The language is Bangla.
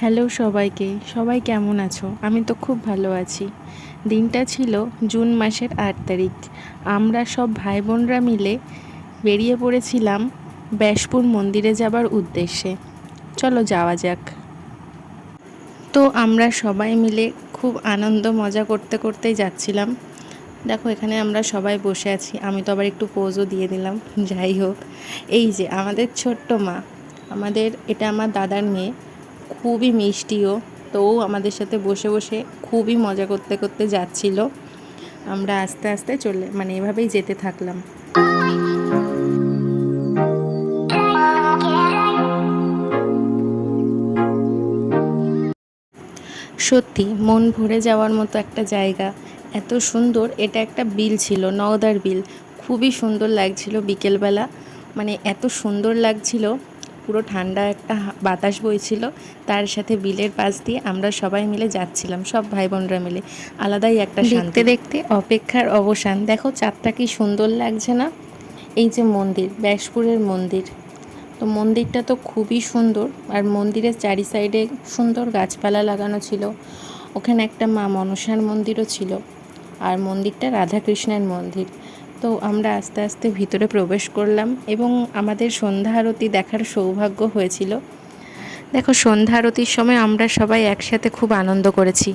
হ্যালো সবাইকে, সবাই কেমন আছো? আমি তো খুব ভালো আছি। দিনটা ছিল জুন মাসের ৮ তারিখ। আমরা সব ভাই বোনরা মিলে বেরিয়ে পড়েছিলাম ব্যাসপুর মন্দিরে যাবার উদ্দেশ্যে। চলো যাওয়া যাক। তো আমরা সবাই মিলে খুব আনন্দ মজা করতে করতেই যাচ্ছিলাম। দেখো এখানে আমরা সবাই বসে আছি, আমি তো আবার একটু পোজও দিয়ে দিলাম। যাই হোক, এই যে আমাদের ছোট্ট মা, এটা আমার দাদার মেয়ে, খুবই মিষ্টিও। তো ও আমাদের সাথে বসে বসে খুবই মজা করতে করতে যাচ্ছিল। আমরা আস্তে আস্তে এভাবেই যেতে থাকলাম। সত্যি মন ভরে যাওয়ার মতো একটা জায়গা, এত সুন্দর। এটা একটা বিল ছিল, নওদার বিল। খুবই সুন্দর লাগছিল বিকেলবেলা, এত সুন্দর লাগছিল। পুরো ঠান্ডা একটা বাতাস বইছিল, তার সাথে বিলের পাশ দিয়ে আমরা সবাই মিলে যাচ্ছিলাম, সব ভাই বোনরা মিলে। আলাদাই একটা শান্তি। দেখতে দেখতে অপেক্ষার অবসান। দেখো চাঁদটা কি সুন্দর লাগছে না? এই যে মন্দির, ব্যাসপুরের মন্দির, তো মন্দিরটা তো খুবই সুন্দর। আর মন্দিরের চারি সাইডে সুন্দর গাছপালা লাগানো ছিল। ওখানে একটা মা মনসার মন্দিরও ছিল, আর মন্দিরটা রাধাকৃষ্ণের মন্দির। তো আমরা আস্তে আস্তে ভিতরে প্রবেশ করলাম এবং আমাদের সন্ধ্যা আরতি দেখার সৌভাগ্য হয়েছিল। দেখো সন্ধ্যা আরতির সময় আমরা সবাই একসাথে খুব আনন্দ করেছি।